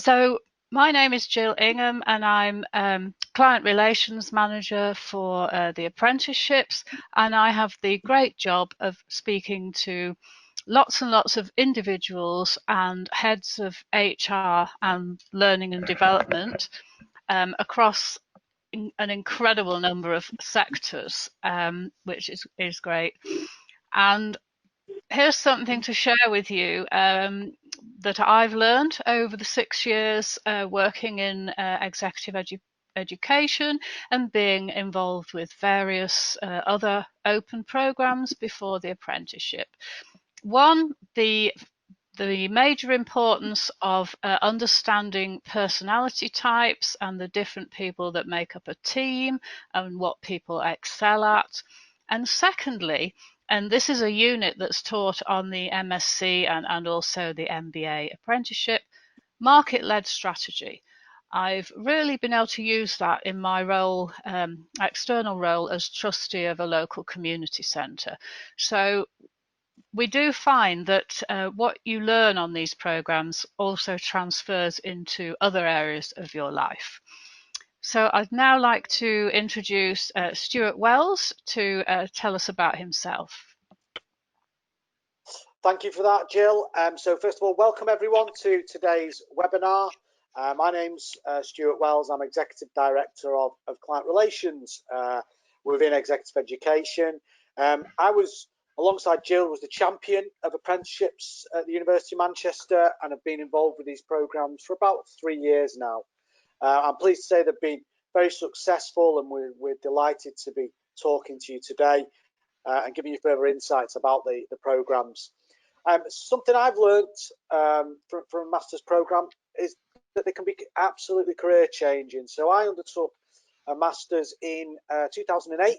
So my name is Jill Ingham, and I'm Client Relations Manager for the Apprenticeships, and I have the great job of speaking to lots and lots of individuals and heads of HR and learning and development across an incredible number of sectors, which is great. And here's something to share with you that I've learned over the 6 years working in executive education and being involved with various other open programs before the apprenticeship. One, the major importance of understanding personality types and the different people that make up a team and what people excel at. And secondly, and this is a unit that's taught on the MSc and also the MBA apprenticeship, market-led strategy. I've really been able to use that in my role, external role as trustee of a local community centre. So we do find that what you learn on these programs also transfers into other areas of your life. So I'd now like to introduce Stuart Wells to tell us about himself. Thank you for that, Jill. So first of all, welcome everyone to today's webinar. My name's Stuart Wells. I'm Executive Director of Client Relations within Executive Education. I was, alongside Jill, was the champion of apprenticeships at the University of Manchester and have been involved with these programs for about 3 years now. I'm pleased to say they've been very successful, and we're delighted to be talking to you today and giving you further insights about the programs. Something I've learned from a master's program is that they can be absolutely career changing. So I undertook a master's in 2008,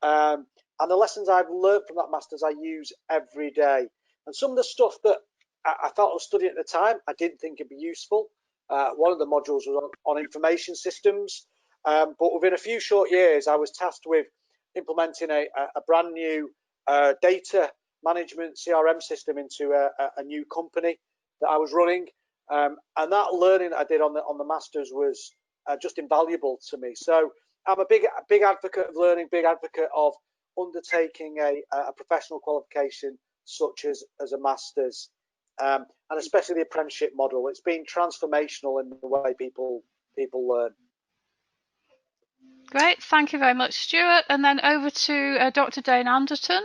and the lessons I've learned from that master's I use every day. And some of the stuff that I thought I was studying at the time, I didn't think it'd be useful. One of the modules was on information systems, but within a few short years, I was tasked with implementing a brand new data management CRM system into a new company that I was running, and that learning I did on the masters was just invaluable to me. So I'm a big advocate of learning, big advocate of undertaking a professional qualification such as a masters, and especially the apprenticeship model. It's been transformational in the way people learn. Great, thank you very much, Stuart. And then over to Dr. Dane Anderton.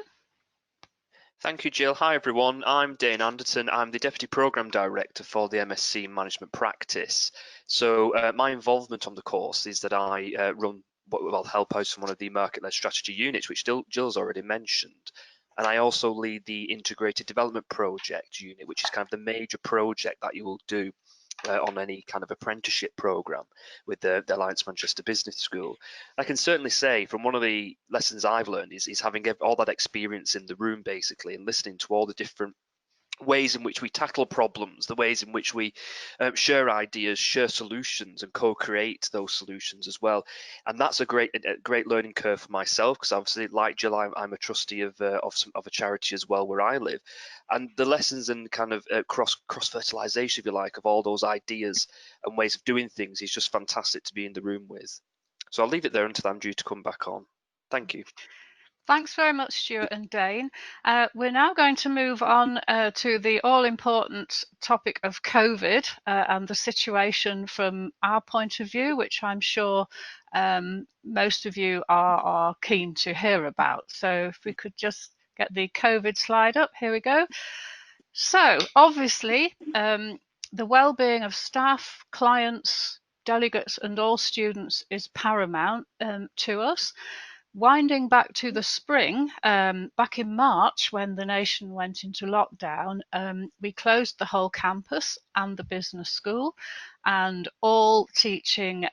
Thank you, Jill. Hi, everyone. I'm Dane Anderton. I'm the Deputy Programme Director for the MSc Management Practice. So my involvement on the course is that I run what will help out some one of the market-led strategy units, which Jill's already mentioned. And I also lead the Integrated Development Project unit, which is kind of the major project that you will do on any kind of apprenticeship program with the Alliance Manchester Business School. I can certainly say from one of the lessons I've learned is having all that experience in the room, basically, and listening to all the different ways in which we tackle problems, the ways in which we share ideas, share solutions, and co-create those solutions as well. And that's a great learning curve for myself, because obviously, like Jill, I'm a trustee of a charity as well where I live, and the lessons and kind of cross fertilization, if you like, of all those ideas and ways of doing things is just fantastic to be in the room with. So I'll leave it there until I'm due to come back on. Thank you. Thanks very much, Stuart and Dane. We're now going to move on to the all-important topic of COVID and the situation from our point of view, which I'm sure most of you are keen to hear about. So if we could just get the COVID slide up, here we go. So obviously, the well-being of staff, clients, delegates and all students is paramount to us. Winding back to the spring, back in March when the nation went into lockdown, we closed the whole campus and the business school, and all teaching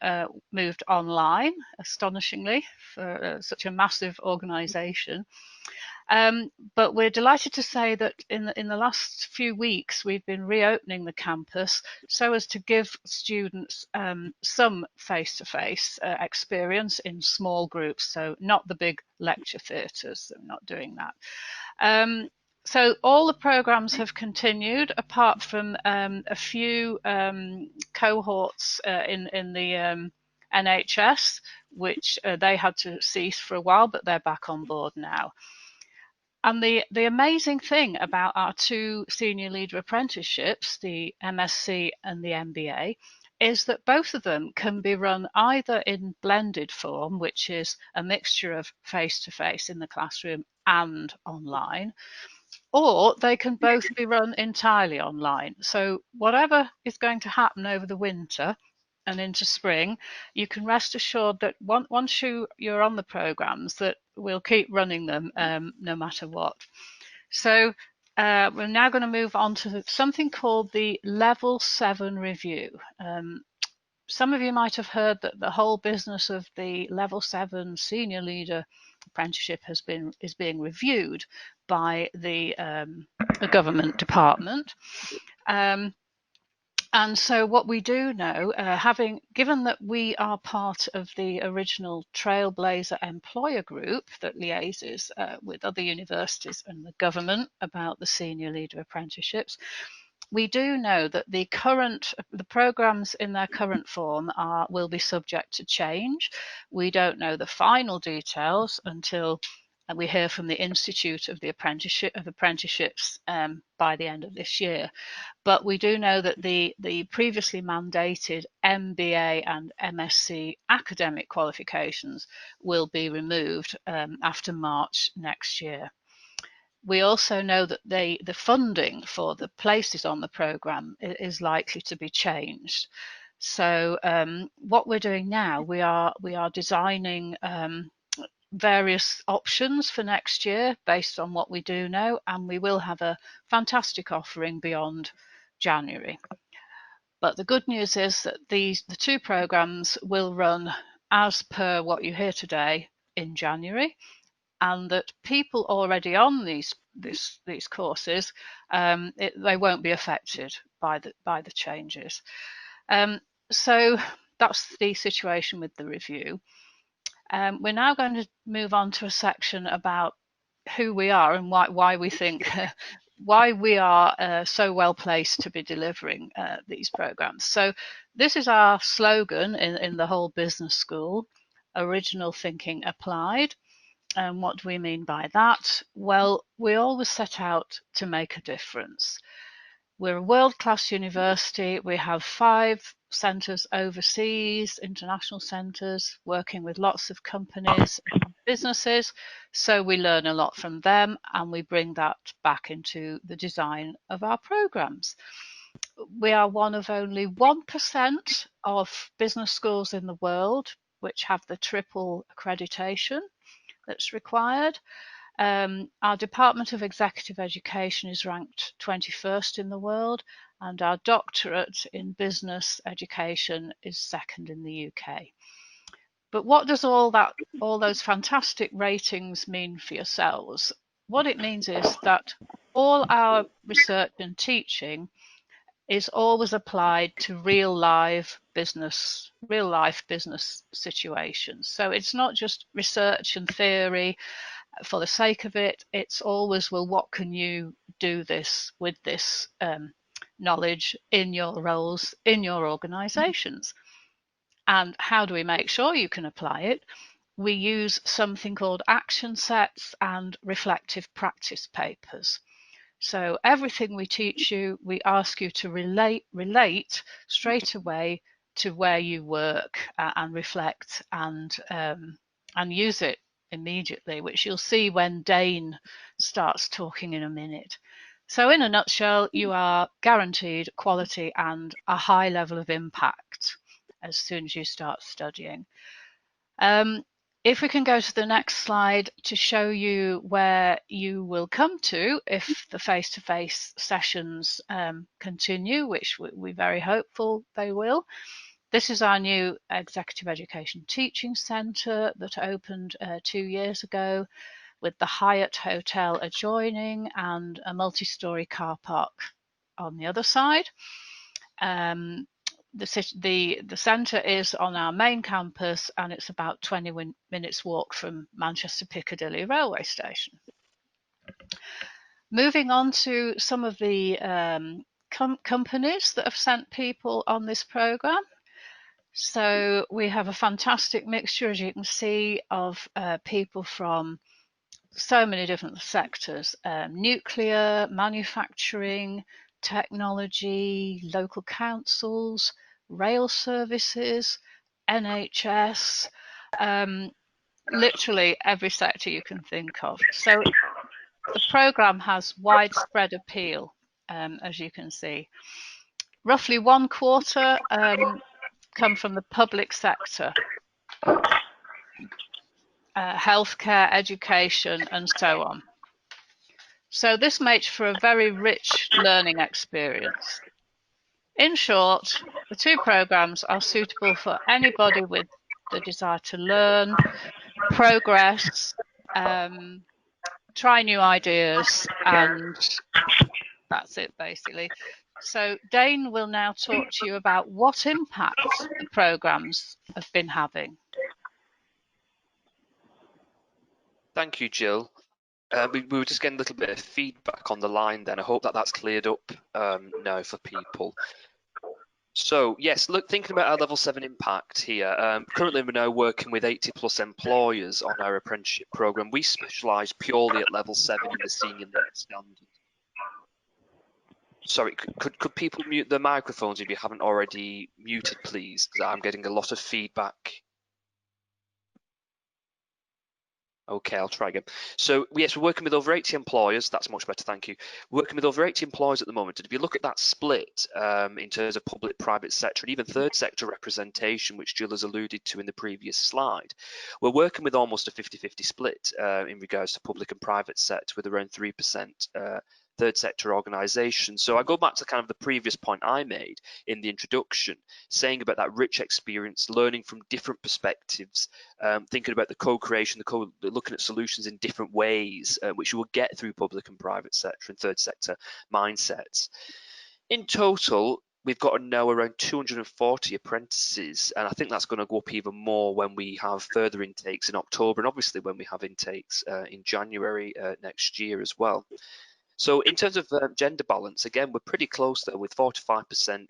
moved online, astonishingly, for such a massive organisation. But we're delighted to say that in the last few weeks we've been reopening the campus so as to give students some face-to-face experience in small groups, so not the big lecture theatres, not doing that. So all the programs have continued, apart from a few cohorts in the NHS, which they had to cease for a while, but they're back on board now. And the amazing thing about our two senior leader apprenticeships, the MSc and the MBA, is that both of them can be run either in blended form, which is a mixture of face-to-face in the classroom and online, or they can both be run entirely online. So whatever is going to happen over the winter and into spring, you can rest assured that once you're on the programs, that we'll keep running them no matter what. So we're now going to move on to something called the Level 7 review. Some of you might have heard that the whole business of the Level 7 Senior Leader Apprenticeship is being reviewed by the government department. And so what we do know, given that we are part of the original Trailblazer employer group that liaises with other universities and the government about the senior leader apprenticeships, we do know that the programs in their current form will be subject to change. We don't know the final details until we hear from the Institute of the Apprenticeships by the end of this year. But we do know that the previously mandated MBA and MSc academic qualifications will be removed after March next year. We also know that the funding for the places on the programme is likely to be changed. So what we're doing now, we are designing various options for next year based on what we do know, and we will have a fantastic offering beyond January. But the good news is that the two programs will run as per what you hear today in January, and that people already on these courses, they won't be affected by the changes. So that's the situation with the review. We're now going to move on to a section about who we are and why we think why we are so well placed to be delivering these programs. So this is our slogan in the whole business school: original thinking applied. And what do we mean by that? Well, we always set out to make a difference. We're a world-class university. We have 5 centres overseas, international centres, working with lots of companies and businesses. So we learn a lot from them, and we bring that back into the design of our programmes. We are one of only 1% of business schools in the world which have the triple accreditation that's required. Our Department of Executive Education is ranked 21st in the world, and our doctorate in business education is 2nd in the UK. But what does all those fantastic ratings mean for yourselves? What it means is that all our research and teaching is always applied to real life business situations. So it's not just research and theory for the sake of it. It's always, well, what can you do with this knowledge in your roles, in your organizations? And how do we make sure you can apply it? We use something called action sets and reflective practice papers. So everything we teach you, we ask you to relate straight away to where you work and reflect and use it immediately, which you'll see when Dane starts talking in a minute. So in a nutshell, you are guaranteed quality and a high level of impact as soon as you start studying. If we can go to the next slide to show you where you will come to if the face-to-face sessions continue, which we're very hopeful they will. This is our new Executive Education Teaching Centre that opened 2 years ago, with the Hyatt Hotel adjoining and a multi-storey car park on the other side. The centre is on our main campus, and it's about 20 minutes walk from Manchester Piccadilly railway station. Moving on to some of the companies that have sent people on this program. So we have a fantastic mixture, as you can see, of people from so many different sectors: nuclear, manufacturing, technology, local councils, rail services, NHS, literally every sector you can think of. So the programme has widespread appeal, as you can see. Roughly 1/4 come from the public sector, healthcare, education, and so on. So this makes for a very rich learning experience. In short, the two programs are suitable for anybody with the desire to learn, progress, try new ideas, and that's it basically. So Dane will now talk to you about what impact the programs have been having. Thank you, Jill. We were just getting a little bit of feedback on the line then. I hope that that's cleared up now for people. So yes, look, thinking about our level 7 impact here, currently we're now working with 80+ employers on our apprenticeship program. We specialise purely at level 7 in the senior learning standard. Sorry, could people mute their microphones if you haven't already muted, please? Because I'm getting a lot of feedback. Okay, I'll try again. So yes, we're working with over 80 employers. That's much better, thank you. Working with over 80 employers at the moment. And if you look at that split in terms of public, private sector, and even third sector representation, which Jill has alluded to in the previous slide, we're working with almost a 50-50 split in regards to public and private sector, with around 3% third sector organisations. So I go back to kind of the previous point I made in the introduction, saying about that rich experience, learning from different perspectives, thinking about the co-creation, looking at solutions in different ways, which you will get through public and private sector and third sector mindsets. In total, we've got now around 240 apprentices, and I think that's going to go up even more when we have further intakes in October, and obviously when we have intakes in January next year as well. So in terms of gender balance, again, we're pretty close there with 45%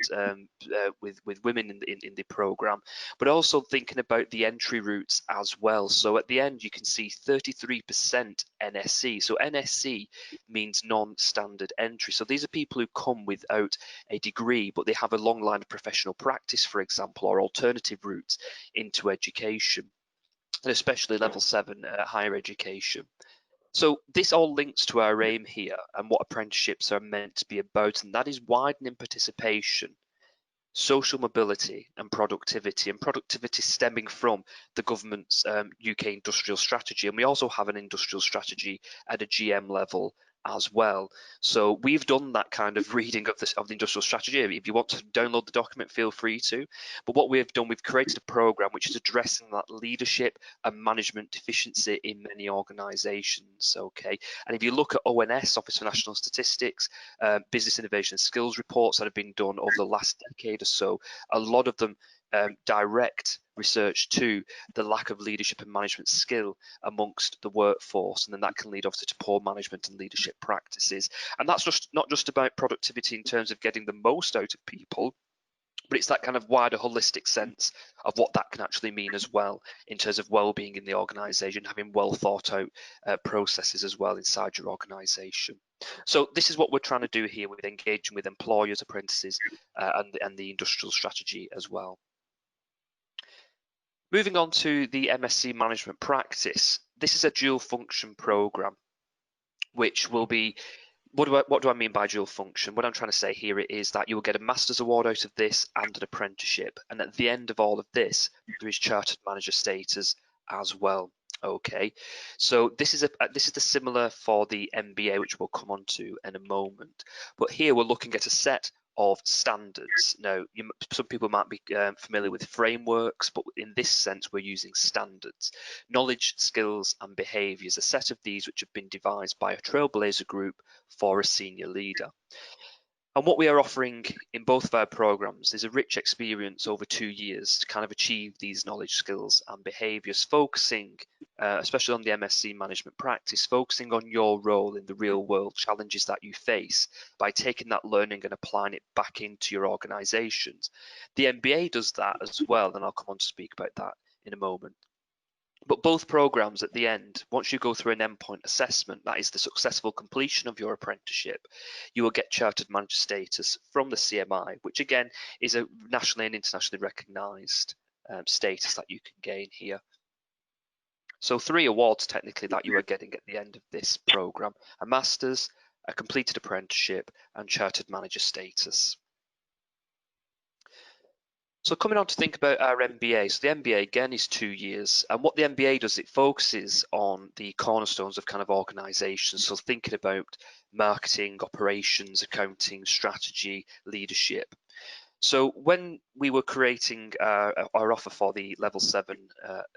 with women in the program, but also thinking about the entry routes as well. So at the end, you can see 33% NSC. So NSC means non-standard entry. So these are people who come without a degree, but they have a long line of professional practice, for example, or alternative routes into education, and especially level 7 higher education. So this all links to our aim here and what apprenticeships are meant to be about, and that is widening participation, social mobility and productivity stemming from the government's UK industrial strategy. And we also have an industrial strategy at a GM level as well. So we've done that kind of reading of the industrial strategy. If you want to download the document, feel free to. But what we've done, we've created a program which is addressing that leadership and management deficiency in many organisations. Okay, and if you look at ONS, Office for National Statistics, business innovation and skills reports that have been done over the last decade or so, a lot of them direct research to the lack of leadership and management skill amongst the workforce, and then that can lead obviously to poor management and leadership practices. And that's just not just about productivity in terms of getting the most out of people, but it's that kind of wider holistic sense of what that can actually mean as well in terms of well-being in the organisation, having well thought out processes as well inside your organisation. So this is what we're trying to do here with engaging with employers, apprentices, and the industrial strategy as well. Moving on to the MSc Management Practice. This is a dual function program, which will be, what do I mean by dual function? What I'm trying to say here is that you will get a master's award out of this and an apprenticeship. And at the end of all of this, there is chartered manager status as well. Okay, so this is the similar for the MBA, which we'll come on to in a moment. But here we're looking at a set of standards. Now, some people might be familiar with frameworks, but in this sense, we're using standards. Knowledge, skills, and behaviours, a set of these which have been devised by a trailblazer group for a senior leader. And what we are offering in both of our programs is a rich experience over 2 years to kind of achieve these knowledge, skills and behaviours, focusing, especially on the MSc Management Practice, focusing on your role in the real world challenges that you face by taking that learning and applying it back into your organisations. The MBA does that as well, and I'll come on to speak about that in a moment. But both programs at the end, once you go through an endpoint assessment, that is the successful completion of your apprenticeship, you will get chartered manager status from the CMI, which again is a nationally and internationally recognised status that you can gain here. So 3 awards technically that you are getting at the end of this program: a master's, a completed apprenticeship and chartered manager status. So coming on to think about our MBA, so the MBA again is 2 years, and what the MBA does, it focuses on the cornerstones of kind of organisations, so thinking about marketing, operations, accounting, strategy, leadership. So when we were creating our offer for the level 7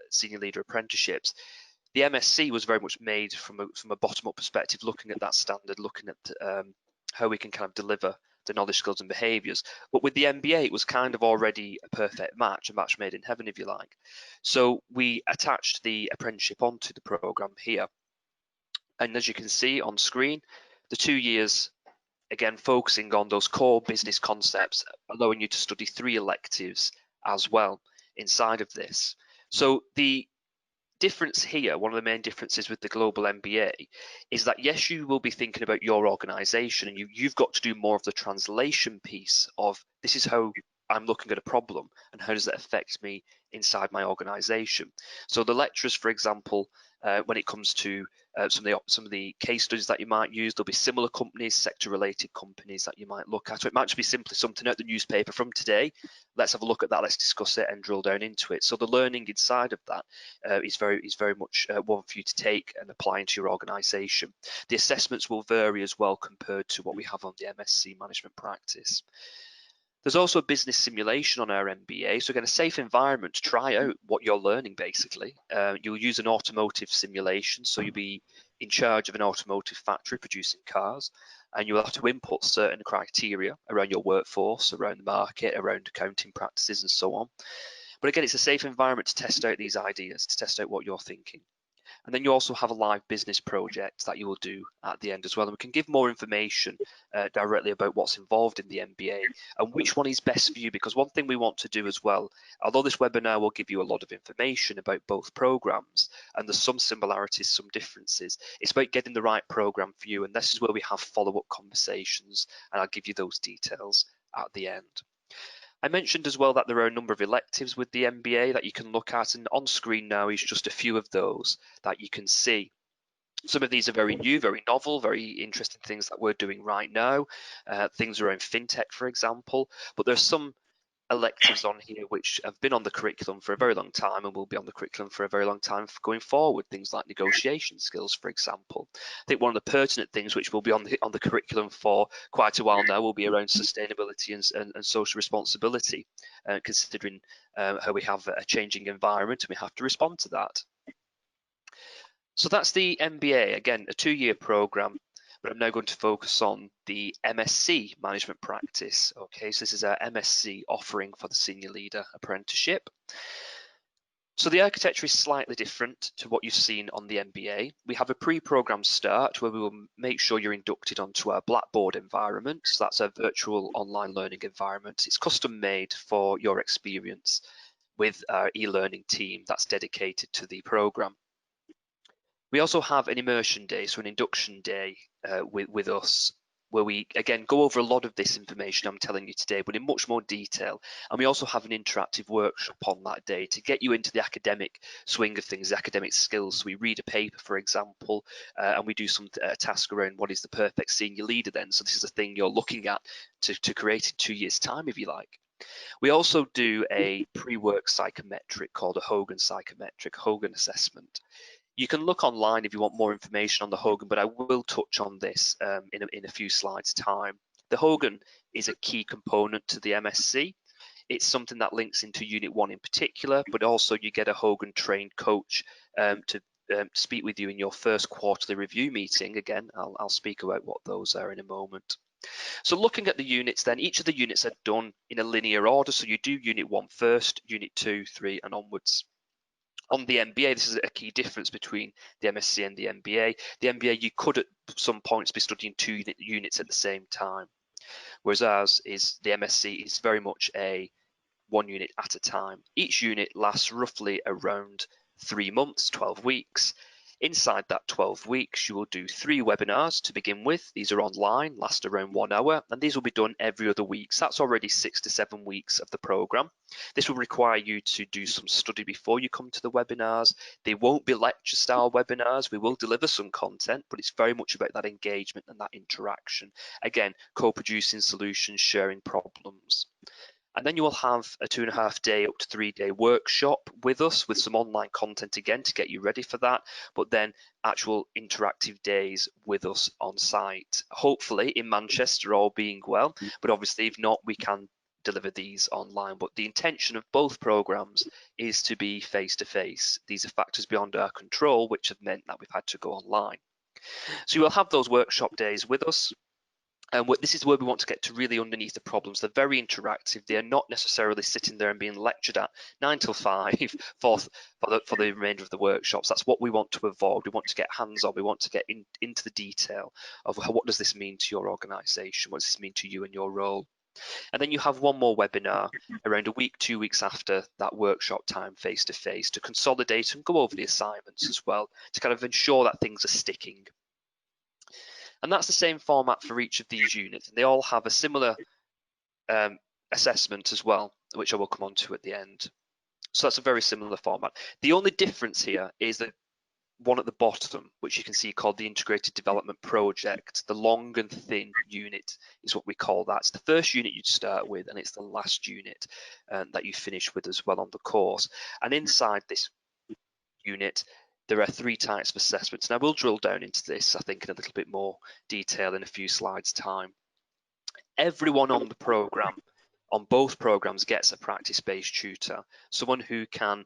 senior leader apprenticeships, the MSc was very much made from a bottom-up perspective, looking at that standard, looking at how we can kind of deliver the knowledge, skills and behaviours. But with the MBA, it was kind of already a perfect match, a match made in heaven, if you like. So we attached the apprenticeship onto the programme here. And as you can see on screen, the 2 years, again, focusing on those core business concepts, allowing you to study 3 electives as well inside of this. So the difference here, one of the main differences with the global MBA, is that yes, you will be thinking about your organization, and you've got to do more of the translation piece of this is how I'm looking at a problem and how does that affect me inside my organization. So the lecturers, for example, when it comes to some of the case studies that you might use, there'll be similar companies, sector related companies that you might look at, or it might just be simply something out the newspaper from today. Let's have a look at that, let's discuss it and drill down into it. So the learning inside of that is very much one for you to take and apply into your organisation. The assessments will vary as well compared to what we have on the MSc Management Practice. There's also a business simulation on our MBA, so again, a safe environment to try out what you're learning basically. You'll use an automotive simulation, so you'll be in charge of an automotive factory producing cars, and you'll have to input certain criteria around your workforce, around the market, around accounting practices and so on. But again, it's a safe environment to test out these ideas, to test out what you're thinking. And then you also have a live business project that you will do at the end as well. And we can give more information directly about what's involved in the MBA and which one is best for you, because one thing we want to do as well, although this webinar will give you a lot of information about both programs, and there's some similarities, some differences, it's about getting the right program for you. And this is where we have follow-up conversations, and I'll give you those details at the end. I mentioned as well that there are a number of electives with the MBA that you can look at, and on screen now is just a few of those that you can see. Some of these are very new, very novel, very interesting things that we're doing right now, things around fintech, for example, but there's some electives on here which have been on the curriculum for a very long time and will be on the curriculum for a very long time going forward. Things like negotiation skills, for example. I think one of the pertinent things which will be on the curriculum for quite a while now will be around sustainability and social responsibility, considering how we have a changing environment and we have to respond to that. So that's the MBA, again, a 2-year program. But I'm now going to focus on the MSc Management Practice. Okay, so this is our MSc offering for the Senior Leader Apprenticeship. So the architecture is slightly different to what you've seen on the MBA. We have a pre-program start where we will make sure you're inducted onto our Blackboard environment. So that's a virtual online learning environment. It's custom made for your experience with our e-learning team that's dedicated to the program. We also have an immersion day, so an induction day with us, where we, again, go over a lot of this information I'm telling you today, but in much more detail. And we also have an interactive workshop on that day to get you into the academic swing of things, academic skills. So we read a paper, for example, and we do a task around what is the perfect senior leader then. So this is a thing you're looking at to create in 2 years' time, if you like. We also do a pre-work psychometric called a Hogan psychometric, Hogan assessment. You can look online if you want more information on the Hogan, but I will touch on this in a few slides' time. The Hogan is a key component to the MSc. It's something that links into Unit 1 in particular, but also you get a Hogan trained coach to speak with you in your first quarterly review meeting. Again, I'll speak about what those are in a moment. So looking at the units then, each of the units are done in a linear order. So you do Unit 1 first, Unit 2, 3 and onwards. On the MBA, this is a key difference between the MSc and the MBA. The MBA, you could at some points be studying 2 units at the same time, whereas ours is, the MSc is very much a 1 unit at a time. Each unit lasts roughly around 3 months, 12 weeks. Inside that 12 weeks, you will do 3 webinars to begin with. These are online, last around 1 hour, and these will be done every other week. So that's already 6 to 7 weeks of the program. This will require you to do some study before you come to the webinars. They won't be lecture style webinars. We will deliver some content, but it's very much about that engagement and that interaction. Again, co-producing solutions, sharing problems. And then you will have a 2.5 day up to 3 day workshop with us with some online content again to get you ready for that, but then actual interactive days with us on site, hopefully in Manchester, all being well, but obviously if not, we can deliver these online. But the intention of both programs is to be face-to-face. These are factors beyond our control which have meant that we've had to go online. So you will have those workshop days with us. And this is where we want to get to really underneath the problems. They're very interactive. They are not necessarily sitting there and being lectured at 9 till 5 for the remainder of the workshops. That's what we want to avoid. We want to get hands-on. We want to get into the detail of what does this mean to your organisation? What does this mean to you and your role? And then you have one more webinar around a week, 2 weeks after that workshop time face-to-face to consolidate and go over the assignments as well to kind of ensure that things are sticking. And that's the same format for each of these units. And they all have a similar assessment as well, which I will come on to at the end. So that's a very similar format. The only difference here is the one at the bottom, which you can see called the Integrated Development Project. The long and thin unit is what we call that. It's the first unit you'd start with, and it's the last unit that you finish with as well on the course. And inside this unit, there are 3 types of assessments. Now we'll drill down into this, I think, in a little bit more detail in a few slides' time. Everyone on the program, on both programs, gets a practice-based tutor, someone who can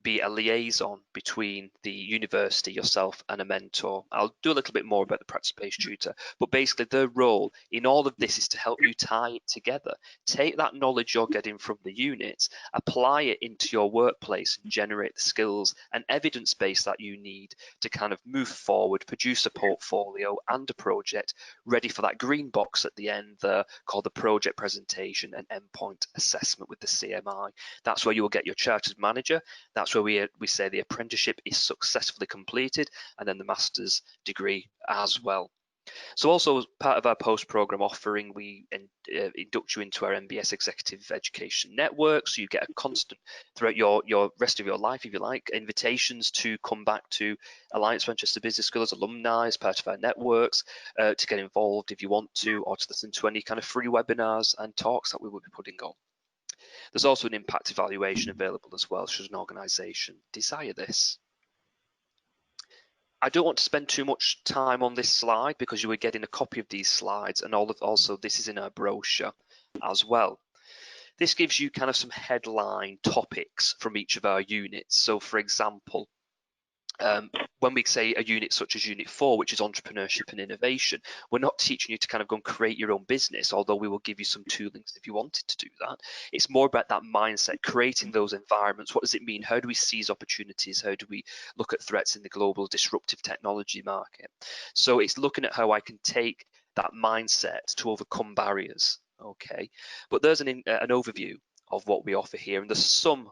be a liaison between the university, yourself, and a mentor. I'll do a little bit more about the practice-based tutor, but basically their role in all of this is to help you tie it together. Take that knowledge you're getting from the units, apply it into your workplace, and generate the skills and evidence base that you need to kind of move forward, produce a portfolio and a project ready for that green box at the end there called the project presentation and endpoint assessment with the CMI. That's where you will get your chartered manager. That's where we say the apprenticeship is successfully completed, and then the master's degree as well. So also as part of our post-program offering, we induct you into our MBS Executive Education Network, so you get a constant throughout your rest of your life, if you like, invitations to come back to Alliance Manchester Business School as alumni, as part of our networks, to get involved if you want to, or to listen to any kind of free webinars and talks that we will be putting on. There's also an impact evaluation available as well, should an organisation desire this. I don't want to spend too much time on this slide because you were getting a copy of these slides, and also this is in our brochure as well. This gives you kind of some headline topics from each of our units. So for example, when we say a unit such as Unit 4, which is entrepreneurship and innovation, we're not teaching you to kind of go and create your own business, although we will give you some toolings if you wanted to do that. It's more about that mindset, creating those environments. What does it mean? How do we seize opportunities? How do we look at threats in the global disruptive technology market? So it's looking at how I can take that mindset to overcome barriers. Okay, but there's an overview of what we offer here, and there's some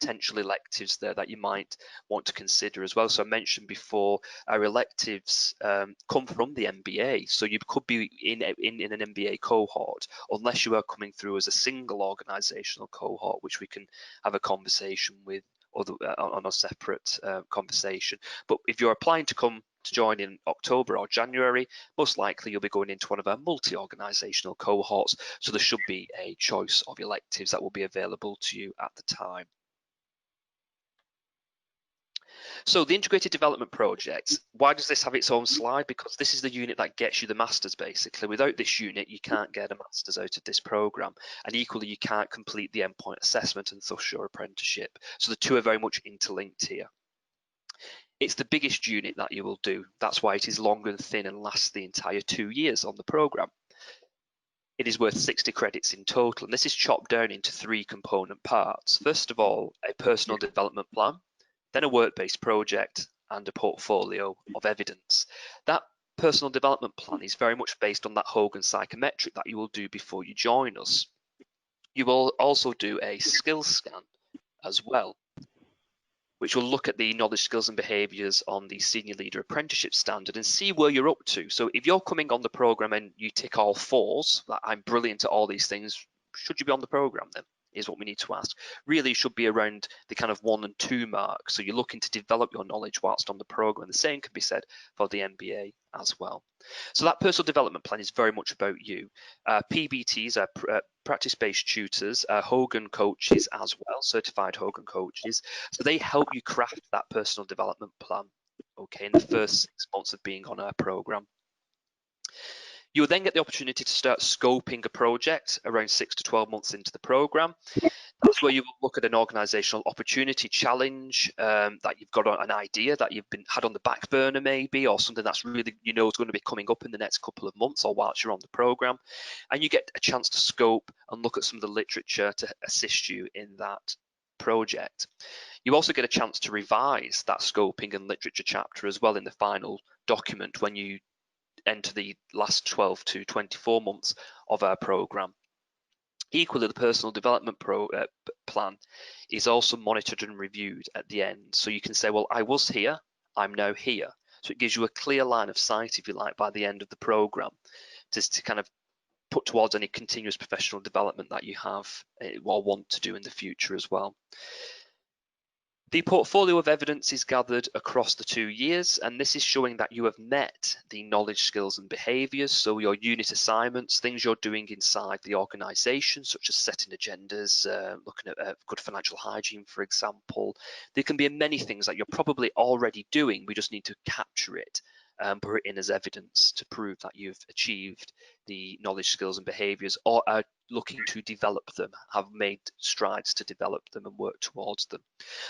potential electives there that you might want to consider as well. So I mentioned before, our electives come from the MBA, so you could be in an MBA cohort unless you are coming through as a single organisational cohort, which we can have a conversation with on a separate conversation. But if you're applying to come to join in October or January, most likely you'll be going into one of our multi-organisational cohorts, so there should be a choice of electives that will be available to you at the time. So the Integrated Development Project, why does this have its own slide? Because this is the unit that gets you the Masters, basically. Without this unit, you can't get a Masters out of this programme. And equally, you can't complete the Endpoint Assessment and thus your apprenticeship. So the two are very much interlinked here. It's the biggest unit that you will do. That's why it is long and thin and lasts the entire 2 years on the programme. it is worth 60 credits in total, and this is chopped down into 3 component parts. First of all, a personal development plan, then a work-based project, and a portfolio of evidence. That personal development plan is very much based on that Hogan psychometric that you will do before you join us. You will also do a skills scan as well, which will look at the knowledge, skills and behaviours on the Senior Leader Apprenticeship Standard and see where you're up to. So if you're coming on the programme and you tick all 4s, that I'm brilliant at all these things, should you be on the programme then? Is what we need to ask. Really, it should be around the kind of 1 and 2 mark. So you're looking to develop your knowledge whilst on the programme. The same can be said for the MBA as well. So that personal development plan is very much about you. PBTs are practice-based tutors, Hogan coaches as well, certified Hogan coaches. So they help you craft that personal development plan, okay, in the first 6 months of being on our programme. You'll then get the opportunity to start scoping a project around 6 to 12 months into the programme. That's where you will look at an organisational opportunity challenge that you've got an idea that you've had on the back burner maybe, or something that's really, you know, is going to be coming up in the next couple of months or whilst you're on the programme. And you get a chance to scope and look at some of the literature to assist you in that project. You also get a chance to revise that scoping and literature chapter as well in the final document when you enter the last 12 to 24 months of our programme. Equally, the personal development plan is also monitored and reviewed at the end. So you can say, well, I was here, I'm now here. So it gives you a clear line of sight, if you like, by the end of the programme, just to kind of put towards any continuous professional development that you have or want to do in the future as well. The portfolio of evidence is gathered across the 2 years, and this is showing that you have met the knowledge, skills and behaviours. So your unit assignments, things you're doing inside the organisation, such as setting agendas, looking at good financial hygiene, for example. There can be many things that you're probably already doing. We just need to capture it and put it in as evidence to prove that you've achieved the knowledge, skills and behaviours, or are looking to develop them, have made strides to develop them and work towards them.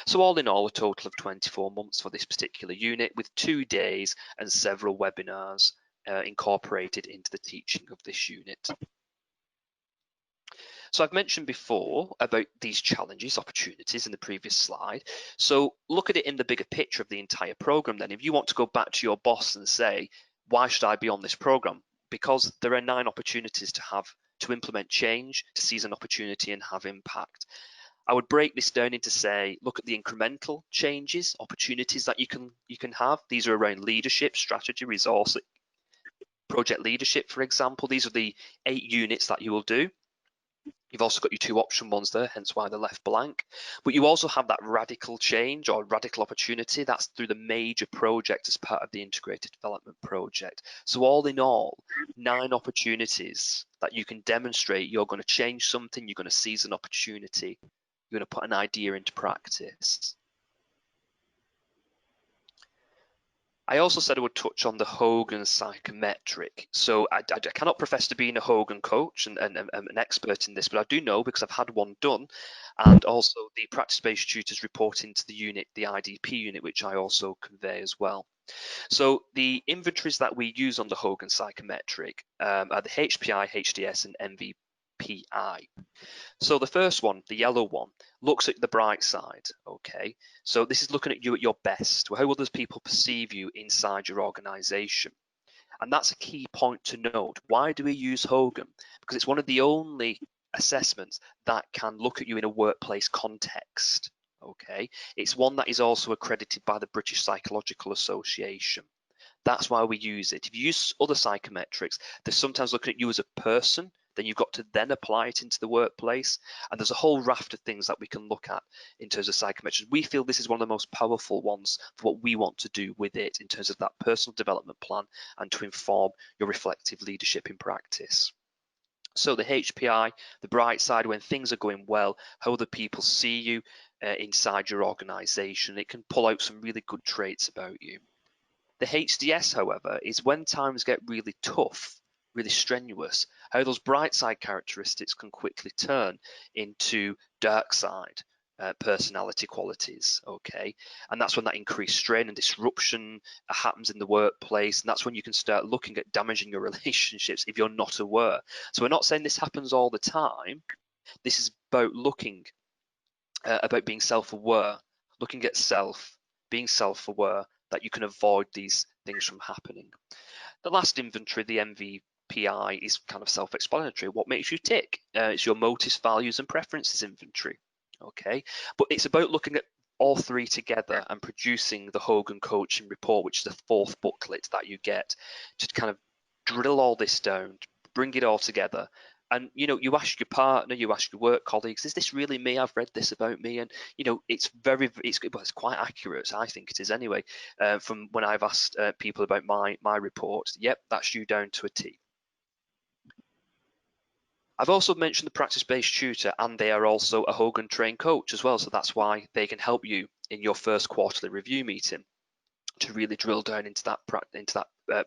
So all in all, a total of 24 months for this particular unit, with 2 days and several webinars incorporated into the teaching of this unit. So I've mentioned before about these challenges, opportunities in the previous slide. So look at it in the bigger picture of the entire program then. If you want to go back to your boss and say, why should I be on this program? Because there are 9 opportunities to implement change, to seize an opportunity and have impact. I would break this down into, say, look at the incremental changes, opportunities that you can have. These are around leadership, strategy, resource, project leadership, for example. These are the 8 units that you will do. You've also got your 2 option ones there, hence why they're left blank. But you also have that radical change or radical opportunity. That's through the major project as part of the integrated development project. So all in all, 9 opportunities that you can demonstrate you're going to change something, you're going to seize an opportunity, you're going to put an idea into practice. I also said I would touch on the Hogan psychometric. So I cannot profess to being a Hogan coach and an expert in this, but I do know because I've had one done, and also the practice-based tutors report into the unit, the IDP unit, which I also convey as well. So the inventories that we use on the Hogan psychometric are the HPI, HDS, and MVPI. So the first one, the yellow one, looks at the bright side, okay? So this is looking at you at your best, how others people perceive you inside your organization. And that's a key point to note. Why do we use Hogan? Because it's one of the only assessments that can look at you in a workplace context, okay? It's one that is also accredited by the British Psychological Association. That's why we use it. If you use other psychometrics, they're sometimes looking at you as a person, then you've got to then apply it into the workplace. And there's a whole raft of things that we can look at in terms of psychometrics. We feel this is one of the most powerful ones for what we want to do with it in terms of that personal development plan and to inform your reflective leadership in practice. So the HPI, the bright side, when things are going well, how other people see you inside your organization, it can pull out some really good traits about you. The HDS, however, is when times get really tough, really strenuous, how those bright side characteristics can quickly turn into dark side personality qualities, okay? And that's when that increased strain and disruption happens in the workplace, and that's when you can start looking at damaging your relationships if you're not aware. So we're not saying this happens all the time. This is about looking about being self-aware, looking at self, being self-aware that you can avoid these things from happening. The last inventory, the MVPI, is kind of self-explanatory. What makes you tick? It's your motives, values, and preferences inventory. Okay, but it's about looking at all three together and producing the Hogan coaching report, which is the 4th booklet that you get to kind of drill all this down, bring it all together. And you know, you ask your partner, you ask your work colleagues, is this really me? I've read this about me, and you know, it's quite accurate. I think it is anyway. From when I've asked people about my report, yep, that's you down to a T. I've also mentioned the practice-based tutor, and they are also a Hogan trained coach as well, so that's why they can help you in your first quarterly review meeting to really drill down into that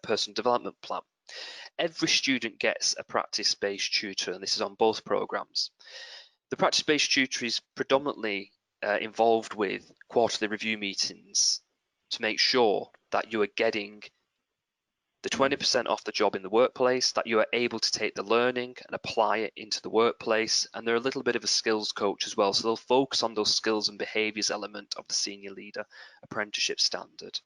personal development plan. Every student gets a practice-based tutor, and this is on both programs. The practice-based tutor is predominantly involved with quarterly review meetings to make sure that you are getting the 20% off the job in the workplace, that you are able to take the learning and apply it into the workplace. And they're a little bit of a skills coach as well. So they'll focus on those skills and behaviours element of the senior leader apprenticeship standard.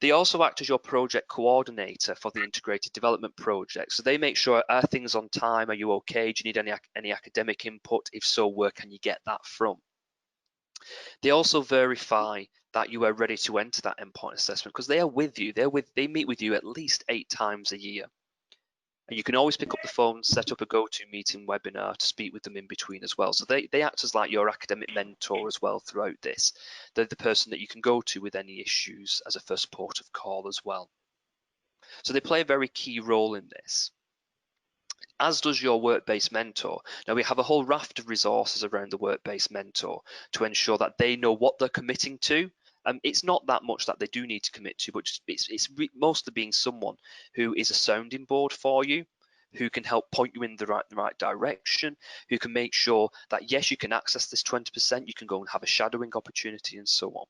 They also act as your project coordinator for the integrated development project. So they make sure, are things on time? Are you okay? Do you need any academic input? If so, where can you get that from? They also verify that you are ready to enter that endpoint assessment, because they are with you. They meet with you at least 8 times a year. And you can always pick up the phone, set up a go-to-meeting webinar to speak with them in between as well. So they act as like your academic mentor as well throughout this. They're the person that you can go to with any issues as a first port of call as well. So they play a very key role in this, as does your work-based mentor. Now, we have a whole raft of resources around the work-based mentor to ensure that they know what they're committing to. It's not that much that they do need to commit to, but it's mostly being someone who is a sounding board for you, who can help point you in the right direction, who can make sure that, yes, you can access this 20%, you can go and have a shadowing opportunity and so on.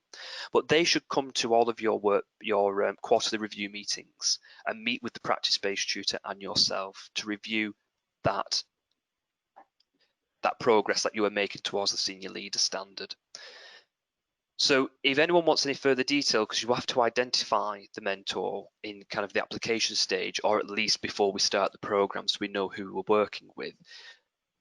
But they should come to all of your quarterly review meetings and meet with the practice-based tutor and yourself to review that progress that you are making towards the senior leader standard. So if anyone wants any further detail, because you have to identify the mentor in kind of the application stage, or at least before we start the program, so we know who we're working with.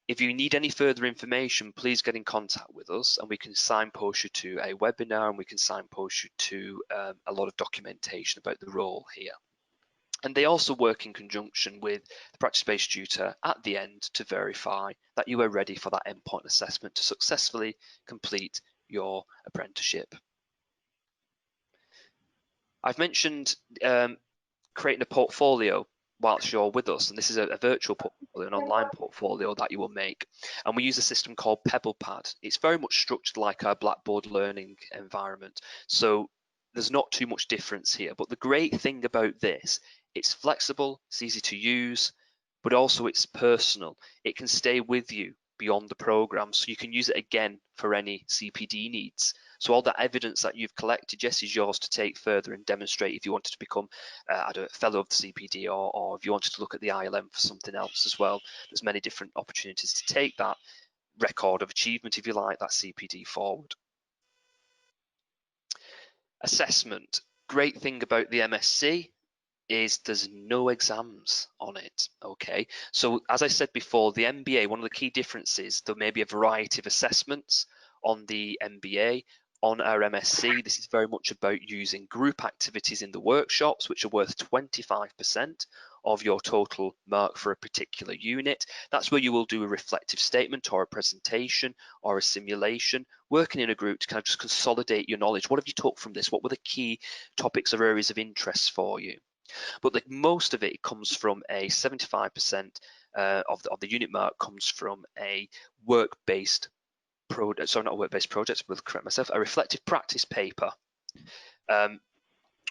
If you need any further information, please get in contact with us, and we can signpost you to a webinar, and we can signpost you to a lot of documentation about the role here. And they also work in conjunction with the practice-based tutor at the end to verify that you are ready for that endpoint assessment to successfully complete your apprenticeship. I've mentioned creating a portfolio whilst you're with us, and this is a virtual portfolio, an online portfolio that you will make, and we use a system called PebblePad. It's very much structured like our Blackboard learning environment, so there's not too much difference here. But the great thing about this, it's flexible, it's easy to use, but also it's personal. It can stay with you beyond the program, so you can use it again for any CPD needs. So all that evidence that you've collected, yes, is yours to take further and demonstrate if you wanted to become a fellow of the CPD, or if you wanted to look at the ILM for something else as well. There's many different opportunities to take that record of achievement, if you like, that CPD forward. Assessment. Great thing about the MSc is there's no exams on it, okay? So as I said before, the MBA, one of the key differences, there may be a variety of assessments on the MBA. On our MSc, this is very much about using group activities in the workshops, which are worth 25% of your total mark for a particular unit. That's where you will do a reflective statement or a presentation or a simulation, working in a group to kind of just consolidate your knowledge. What have you took from this? What were the key topics or areas of interest for you? But like most of it comes from a 75% of the unit mark comes from a work-based project, sorry, not a work-based project, but I'll correct myself, a reflective practice paper,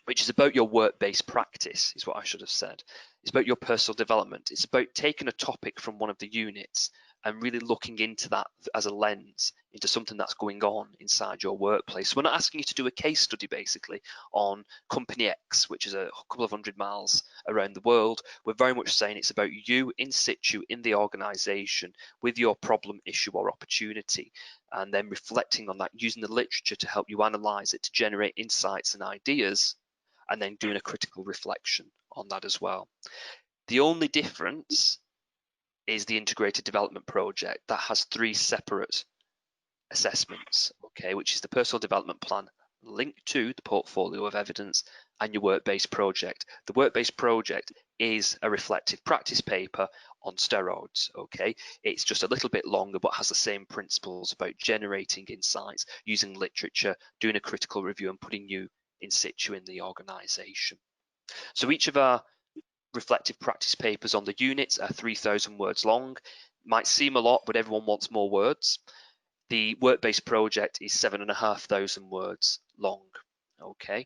which is about your work-based practice, is what I should have said. It's about your personal development. It's about taking a topic from one of the units and really looking into that as a lens into something that's going on inside your workplace. So we're not asking you to do a case study basically on company X, which is a couple of 100 miles around the world. We're very much saying it's about you in situ in the organization with your problem, issue or opportunity, and then reflecting on that, using the literature to help you analyze it, to generate insights and ideas, and then doing a critical reflection on that as well. The only difference is the integrated development project that has 3 separate assessments, okay, which is the personal development plan linked to the portfolio of evidence and your work-based project. The work-based project is a reflective practice paper on steroids, okay? It's just a little bit longer but has the same principles about generating insights, using literature, doing a critical review and putting you in situ in the organization. So each of our reflective practice papers on the units are 3,000 words long. Might seem a lot, but everyone wants more words. The work-based project is 7,500 words long. Okay.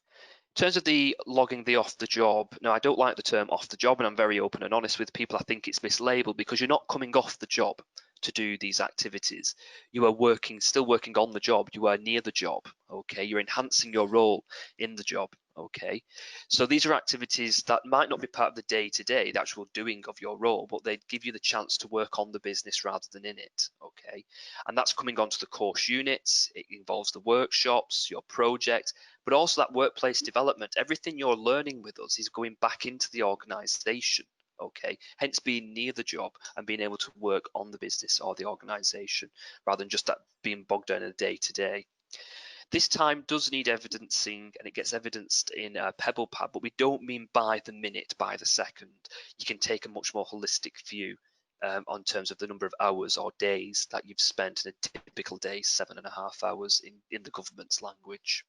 In terms of the logging the off the job, now I don't like the term off the job, and I'm very open and honest with people. I think it's mislabeled because you're not coming off the job to do these activities. You are still working on the job. You are near the job. Okay, you're enhancing your role in the job. Okay, so these are activities that might not be part of the day-to-day, the actual doing of your role, but they give you the chance to work on the business rather than in it. Okay, and that's coming onto the course units. It involves the workshops, your project, but also that workplace development. Everything you're learning with us is going back into the organization. Okay, hence being near the job and being able to work on the business or the organization rather than just that being bogged down in the day-to-day. This time does need evidencing, and it gets evidenced in a Pebble Pad, but we don't mean by the minute, by the second. You can take a much more holistic view on terms of the number of hours or days that you've spent in a typical day, 7.5 hours in the government's language.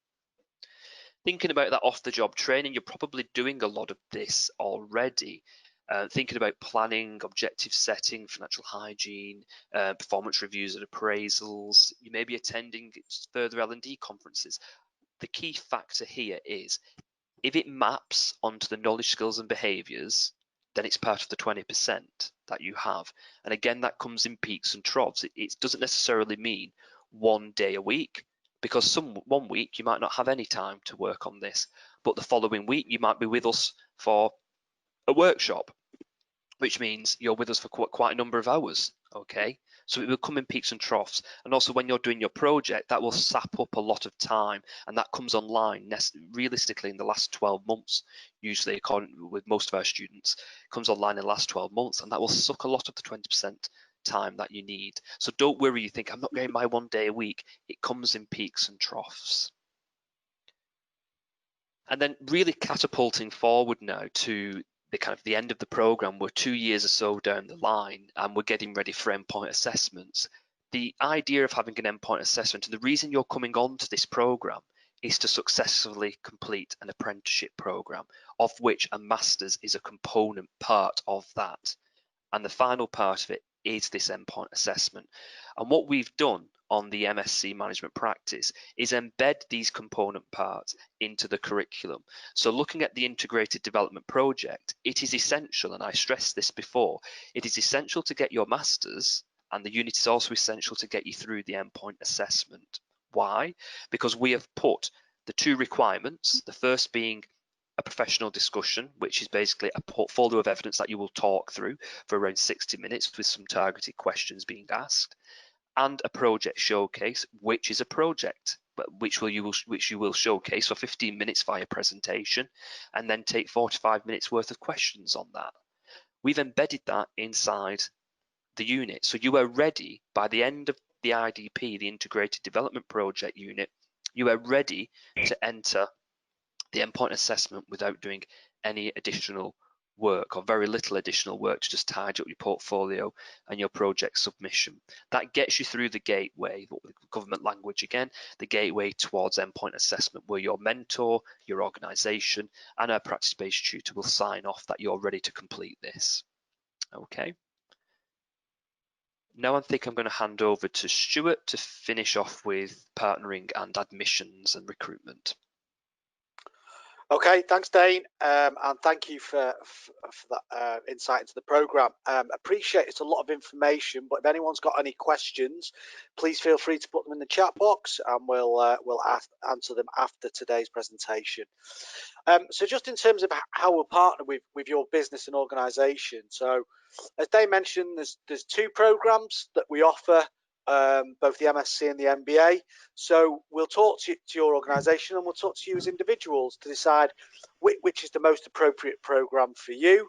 Thinking about that off-the-job training, you're probably doing a lot of this already. Thinking about planning, objective setting, financial hygiene, performance reviews and appraisals. You may be attending further L&D conferences. The key factor here is if it maps onto the knowledge, skills and behaviours, then it's part of the 20% that you have. And again, that comes in peaks and troughs. It doesn't necessarily mean 1 day a week, because one week you might not have any time to work on this, but the following week you might be with us for a workshop, which means you're with us for quite a number of hours. Okay, so it will come in peaks and troughs, and also when you're doing your project, that will sap up a lot of time, and that comes online realistically in the last 12 months, usually according with most of our students, it comes online in the last 12 months, and that will suck a lot of the 20% time that you need. So don't worry, you think I'm not getting my 1 day a week. It comes in peaks and troughs. And then really catapulting forward now to the end of the program. We're 2 years or so down the line and we're getting ready for endpoint assessments. The idea of having an endpoint assessment, and the reason you're coming on to this program, is to successfully complete an apprenticeship program, of which a master's is a component part of that. And the final part of it is this endpoint assessment. And what we've done on the MSc Management Practice is embed these component parts into the curriculum. So looking at the integrated development project, it is essential, and I stressed this before, it is essential to get your masters, and the unit is also essential to get you through the endpoint assessment. Why? Because we have put the 2 requirements, the first being a professional discussion, which is basically a portfolio of evidence that you will talk through for around 60 minutes with some targeted questions being asked, and a project showcase, which is a project, but which you will showcase for 15 minutes via presentation, and then take 45 minutes worth of questions on that. We've embedded that inside the unit, so you are ready by the end of the IDP, the Integrated Development Project unit, you are ready to enter the endpoint assessment without doing any additional work, or very little additional work, to just tidy up your portfolio and your project submission. That gets you through the gateway, government language again, the gateway towards endpoint assessment, where your mentor, your organisation and our practice-based tutor will sign off that you're ready to complete this. Okay. Now I think I'm going to hand over to Stuart to finish off with partnering and admissions and recruitment. Okay, thanks, Dane, and thank you for that insight into the programme. Appreciate it's a lot of information, but if anyone's got any questions, please feel free to put them in the chat box, and we'll answer them after today's presentation. So just in terms of how we'll partner with your business and organisation, so as Dane mentioned, there's two programmes that we offer. Both the MSc and the MBA. So we'll talk to your organisation, and we'll talk to you as individuals to decide which is the most appropriate programme for you.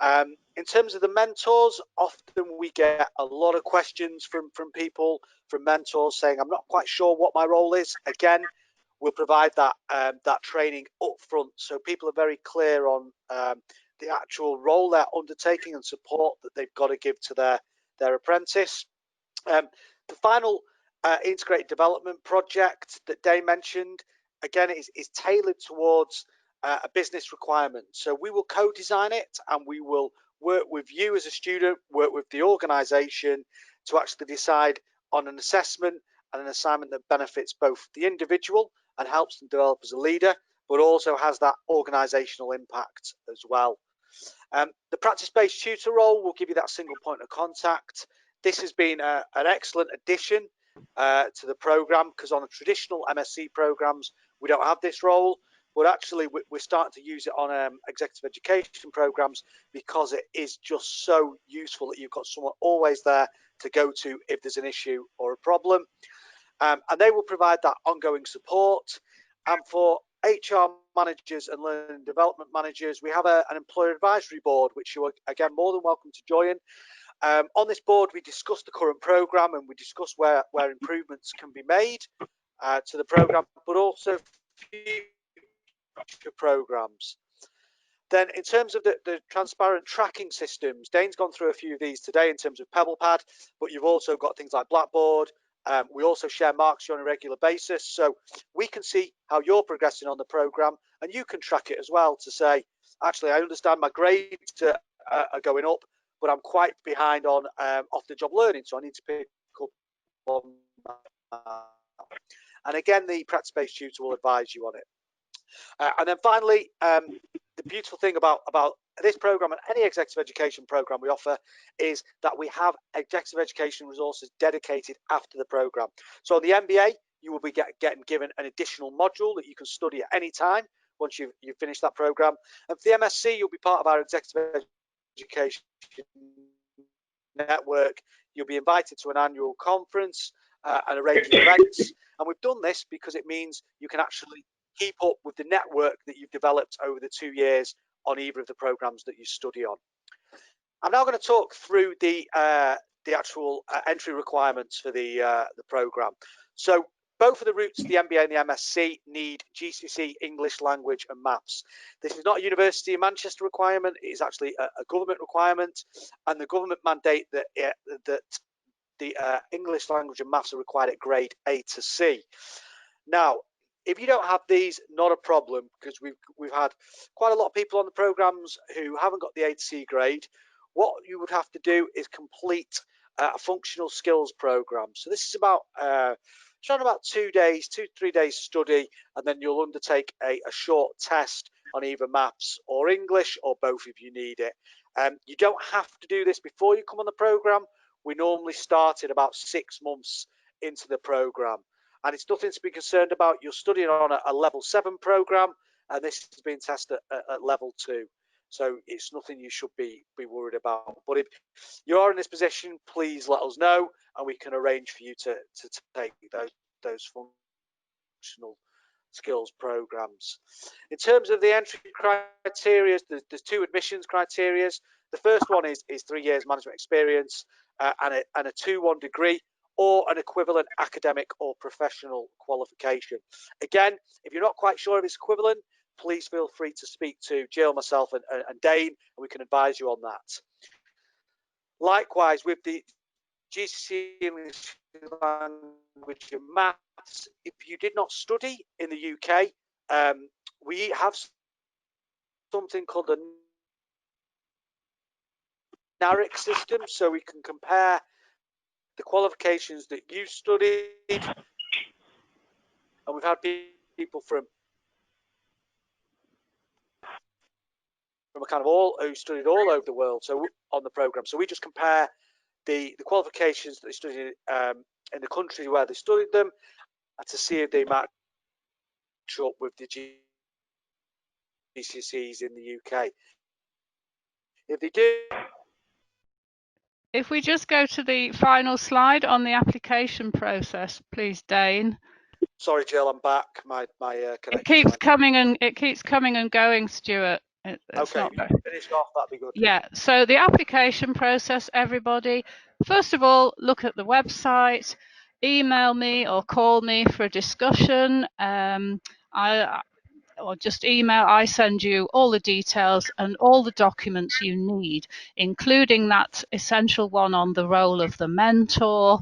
In terms of the mentors, often we get a lot of questions from people, from mentors saying, I'm not quite sure what my role is. Again, we'll provide that training up front, so people are very clear on the actual role they're undertaking and support that they've got to give to their apprentice. The final integrated development project that Dane mentioned, again, is tailored towards a business requirement. So we will co-design it, and we will work with you as a student, work with the organisation to actually decide on an assessment and an assignment that benefits both the individual and helps them develop as a leader, but also has that organisational impact as well. The practice-based tutor role will give you that single point of contact. This has been an excellent addition to the programme, because on a traditional MSc programmes, we don't have this role, but actually we're starting to use it on executive education programmes, because it is just so useful that you've got someone always there to go to if there's an issue or a problem. And they will provide that ongoing support. And for HR managers and learning development managers, we have an employer advisory board, which you are, again, more than welcome to join. On this board, we discuss the current programme, and we discuss where improvements can be made to the programme, but also future programmes. Then in terms of the transparent tracking systems, Dane's gone through a few of these today in terms of PebblePad, but you've also got things like Blackboard. We also share marks on a regular basis, so we can see how you're progressing on the programme, and you can track it as well to say, actually, I understand my grades are going up, but I'm quite behind on off-the-job learning, so I need to pick up on that. And again, the practice-based tutor will advise you on it. And then finally, the beautiful thing about this programme and any executive education programme we offer is that we have executive education resources dedicated after the programme. So on the MBA, you will be getting given an additional module that you can study at any time once you've finished that programme. And for the MSc, you'll be part of our executive education network. You'll be invited to an annual conference and a range of events. And we've done this because it means you can actually keep up with the network that you've developed over the 2 years on either of the programs that you study on. I'm now going to talk through the actual entry requirements for the program. So both of the routes, the MBA and the MSc, need GCSE English Language and Maths. This is not a University of Manchester requirement. It is actually a government requirement, and the government mandate that the English Language and Maths are required at grade A to C. Now, if you don't have these, not a problem, because we've had quite a lot of people on the programs who haven't got the A to C grade. What you would have to do is complete a functional skills program. So this is about about 2 days, 2-3 days study, and then you'll undertake a short test on either maths or English, or both if you need it. You don't have to do this before you come on the program. We normally start at about 6 months into the program. And it's nothing to be concerned about. You're studying on a level 7 program, and this is being tested at level 2. So it's nothing you should be worried about. But if you are in this position, please let us know, and we can arrange for you to take those functional skills programs. In terms of the entry criteria, there's 2 admissions criteria. The first one is 3 years management experience and a 2-1 degree, or an equivalent academic or professional qualification. Again, if you're not quite sure if it's equivalent, please feel free to speak to Jill, myself, and Dane, and we can advise you on that. Likewise, with the GCSE English Language and Maths, if you did not study in the UK, we have something called a NARIC system, so we can compare the qualifications that you studied, and we've had people from were kind of all who studied all over the world. So on the program, so we just compare the qualifications that they studied in the country where they studied them, to see if they match up with the GCSEs in the UK. If they do. If we just go to the final slide on the application process, please, Dane. Sorry, Jill, I'm back. My connection. It keeps coming and going, Stuart. It's okay, not if you finish off, that'd be good. Yeah, so the application process, everybody, first of all, look at the website, email me or call me for a discussion. Or just email, I send you all the details and all the documents you need, including that essential one on the role of the mentor,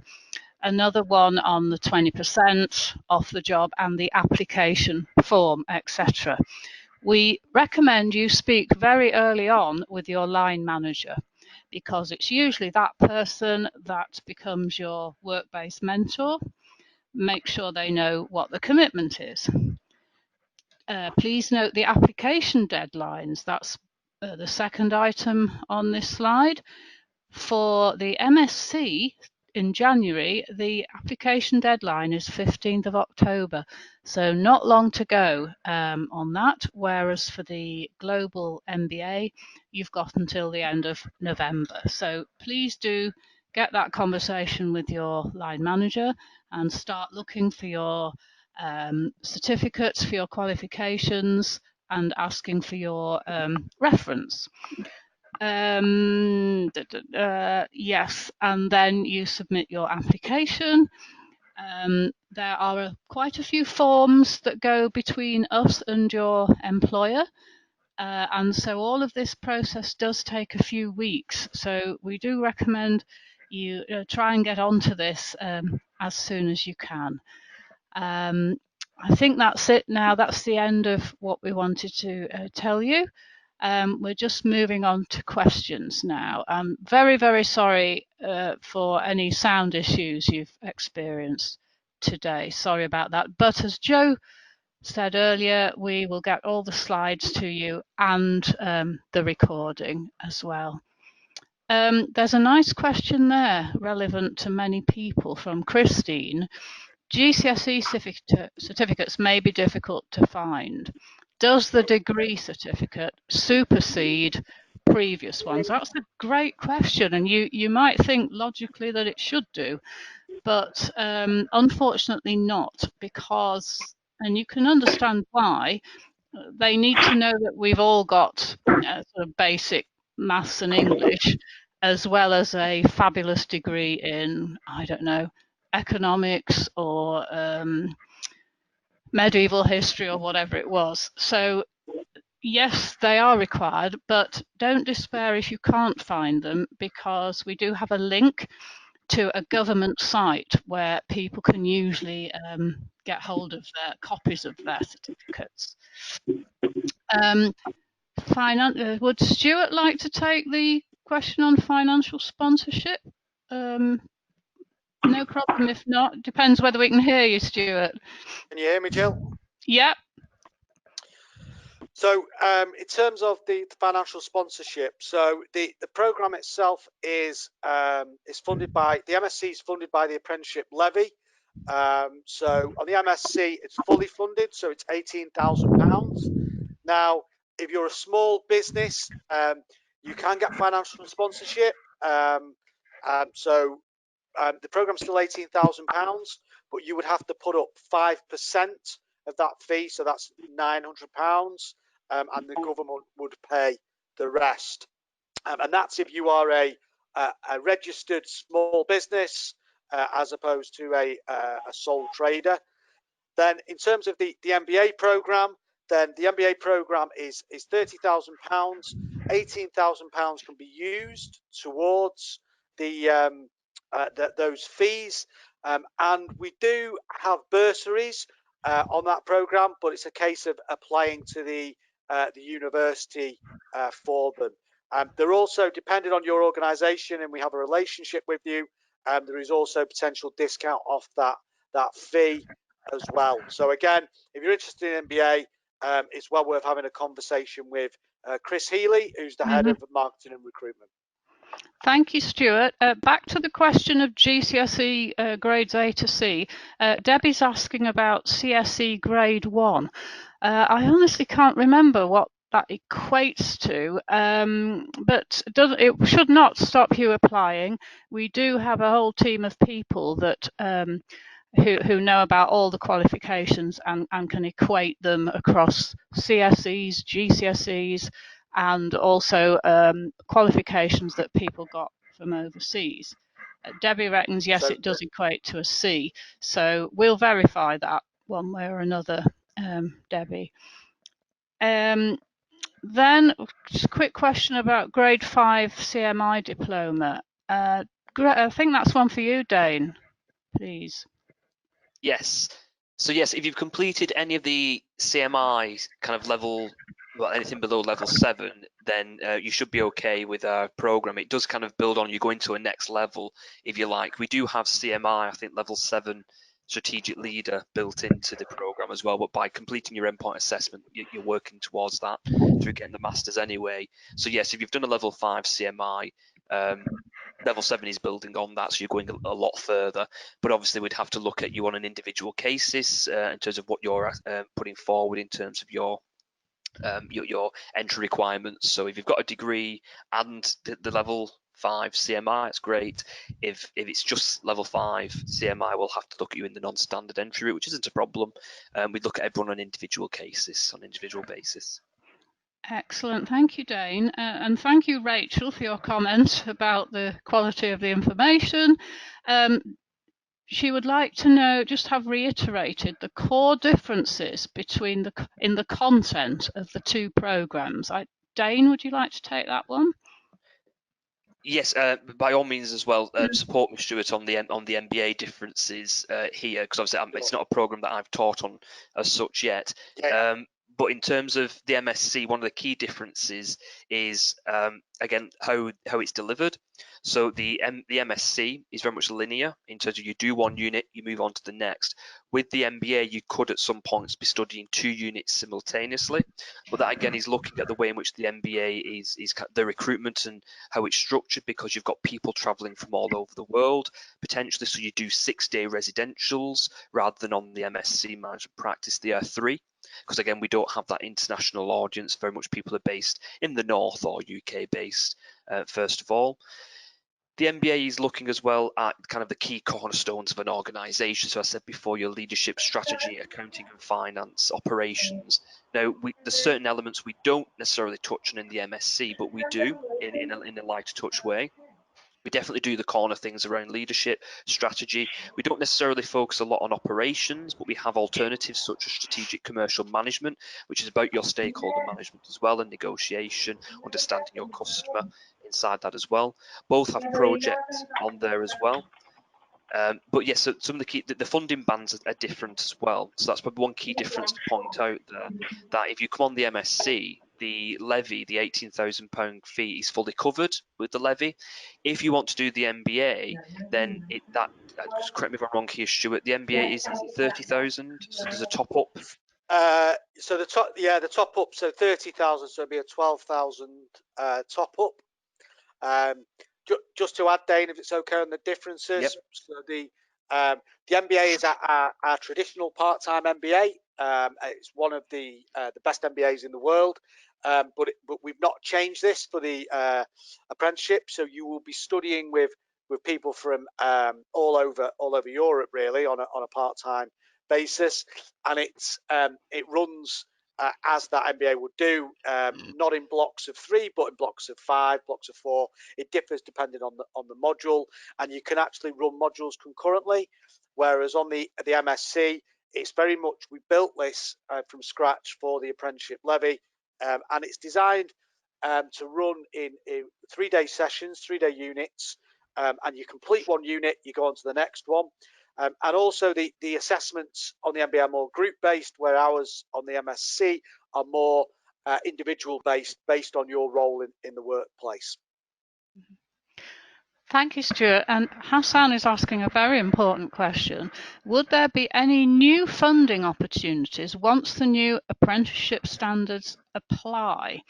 another one on the 20% off the job and the application form, etc. We recommend you speak very early on with your line manager, because it's usually that person that becomes your work-based mentor. Make sure they know what the commitment is. Please note the application deadlines. That's the second item on this slide. For the MSc in January, the application deadline is 15th of October, so not long to go on that, whereas for the global MBA, you've got until the end of November. So please do get that conversation with your line manager and start looking for your certificates, for your qualifications, and asking for your reference. Yes, and then you submit your application. There are quite a few forms that go between us and your employer, and so all of this process does take a few weeks. So we do recommend you try and get onto this as soon as you can. I think that's it now. That's the end of what we wanted to tell you. We're just moving on to questions now. I'm very, very sorry for any sound issues you've experienced today. Sorry about that. But as Joe said earlier, we will get all the slides to you and the recording as well. There's a nice question there relevant to many people from Christine. GCSE certificates may be difficult to find. Does the degree certificate supersede previous ones? That's a great question, and you might think logically that it should do, but unfortunately not, because, and you can understand why, they need to know that we've all got sort of basic maths and English, as well as a fabulous degree in, I don't know, economics or medieval history or whatever it was. So yes, they are required, but don't despair if you can't find them, because we do have a link to a government site where people can usually get hold of their copies of their certificates. Would Stuart like to take the question on financial sponsorship? No problem if not. Depends whether we can hear you, Stuart. Can you hear me, Jill? Yep. So in terms of the financial sponsorship, so the program itself is funded by, the MSc is funded by the Apprenticeship Levy. So on the MSc, it's fully funded, so it's £18,000. Now, if you're a small business, you can get financial sponsorship. The program's still £18,000, but you would have to put up 5% of that fee, so that's £900, and the government would pay the rest. And that's if you are a registered small business as opposed to a sole trader. Then in terms of the MBA program, then the MBA program is £30,000. £18,000 can be used towards those fees, and we do have bursaries on that program, but it's a case of applying to the university for them. They're also dependent on your organisation, and we have a relationship with you. There is also potential discount off that fee as well. So again, if you're interested in MBA, it's well worth having a conversation with Chris Healy, who's the head of marketing and recruitment. Thank you, Stuart. Back to the question of GCSE grades A to C. Debbie's asking about CSE grade 1. I honestly can't remember what that equates to, but it should not stop you applying. We do have a whole team of people that who know about all the qualifications and can equate them across CSEs, GCSEs, and also qualifications that people got from overseas. Debbie reckons yes, it does equate to a C, so we'll verify that one way or another, Debbie. Then just a quick question about grade 5 CMI diploma. I think that's one for you, Dane, please. Yes. So yes, if you've completed any of the CMI kind of level, well, anything below level 7, then you should be okay with our program. It does kind of build on you going to a next level, if you like. We do have CMI, I think level 7 strategic leader built into the program as well, but by completing your endpoint assessment, you're working towards that through getting the masters anyway. So yes, if you've done a level 5 CMI, level 7 is building on that, so you're going a lot further. But obviously, we'd have to look at you on an individual cases in terms of what you're putting forward in terms of your entry requirements. So if you've got a degree and the level 5 CMI, it's great. If it's just level 5 CMI, we'll have to look at you in the non-standard entry route, which isn't a problem. We'd look at everyone on individual cases, on individual basis. Excellent, thank you, Dane, and thank you, Rachel, for your comment about the quality of the information. She would like to know, just have reiterated the core differences between in the content of the two programs. Dane, would you like to take that one? Yes, by all means as well. Support me, Stuart, on the MBA differences here, because obviously it's not a program that I've taught on as such yet. But in terms of the MSc, one of the key differences is again how it's delivered. So the MSc is very much linear in terms of you do one unit, you move on to the next. With the MBA, you could at some points be studying 2 units simultaneously, but that again is looking at the way in which the MBA is the recruitment and how it's structured, because you've got people traveling from all over the world potentially. So you do 6-day residentials rather than on the MSc Management Practice the 3. Because again, we don't have that international audience. Very much people are based in the north or UK based, first of all. The MBA is looking as well at kind of the key cornerstones of an organisation. So I said before, your leadership, strategy, accounting and finance, operations. Now, there's certain elements we don't necessarily touch on in the MSc, but we do in a lighter touch way. We definitely do the corner things around leadership, strategy. We don't necessarily focus a lot on operations, but we have alternatives such as strategic commercial management, which is about your stakeholder management as well, and negotiation, understanding your customer inside that as well. Both have projects on there as well. But yes, so some of the funding bands are different as well. So that's probably one key difference to point out there, that if you come on the MSc, the levy, the £18,000 fee, is fully covered with the levy. If you want to do the MBA, then just correct me if I'm wrong here, Stuart, the MBA is 30,000, so there's a top up. So the top up, so 30,000, so it'd be a 12,000 top up. Just to add, Dane, if it's okay on the differences. Yep. So the MBA is our traditional part-time MBA. It's one of the best MBAs in the world, but we've not changed this for the apprenticeship. So you will be studying with people from all over Europe, really, on a part-time basis, and it runs as that MBA would do, not in blocks of 3, but in blocks of 5, blocks of 4. It differs depending on the module, and you can actually run modules concurrently. Whereas on the MSc, it's very much, we built this from scratch for the Apprenticeship Levy, and it's designed to run in 3-day sessions, 3-day units, and you complete one unit, you go on to the next one. And also the assessments on the MBA are more group-based, where ours on the MSc are more individual-based, based on your role in the workplace. Thank you, Stuart. And Hassan is asking a very important question. Would there be any new funding opportunities once the new apprenticeship standards apply?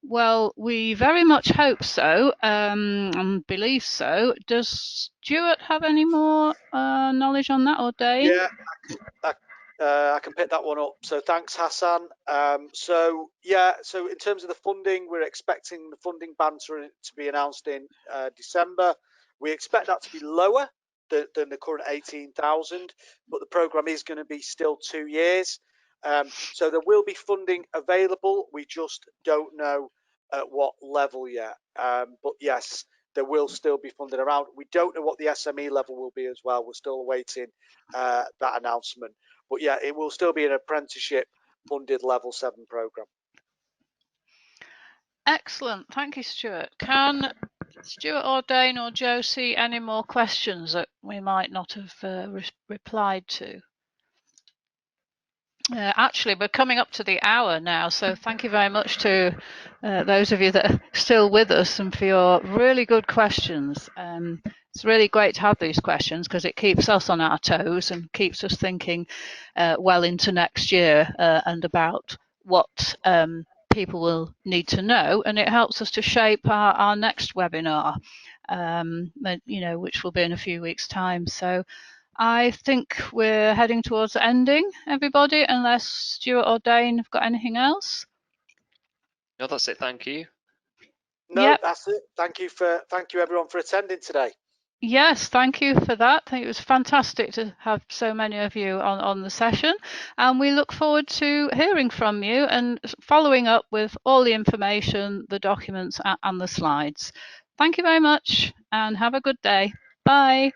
Well, we very much hope so, and believe so. Does Stuart have any more knowledge on that, or Dane? Yeah, I can pick that one up. So thanks, Hassan. So in terms of the funding, we're expecting the funding band to be announced in December. We expect that to be lower than the current 18,000, but the programme is going to be still 2 years. So there will be funding available. We just don't know at what level yet. But yes, there will still be funding around. We don't know what the SME level will be as well. We're still awaiting that announcement. But yeah, it will still be an apprenticeship funded level 7 programme. Excellent. Thank you, Stuart. Can Stuart or Dane or Joe see any more questions that we might not have replied to? Actually, we're coming up to the hour now, so thank you very much to those of you that are still with us and for your really good questions. It's really great to have these questions because it keeps us on our toes and keeps us thinking well into next year and about what people will need to know, and it helps us to shape our next webinar, which will be in a few weeks' time. So I think we're heading towards ending, everybody, unless Stuart or Dane have got anything else. No, that's it. Thank you. No, yep. That's it. Thank you everyone for attending today. Yes, thank you for that. I think it was fantastic to have so many of you on the session, and we look forward to hearing from you and following up with all the information, the documents and the slides. Thank you very much and have a good day. Bye.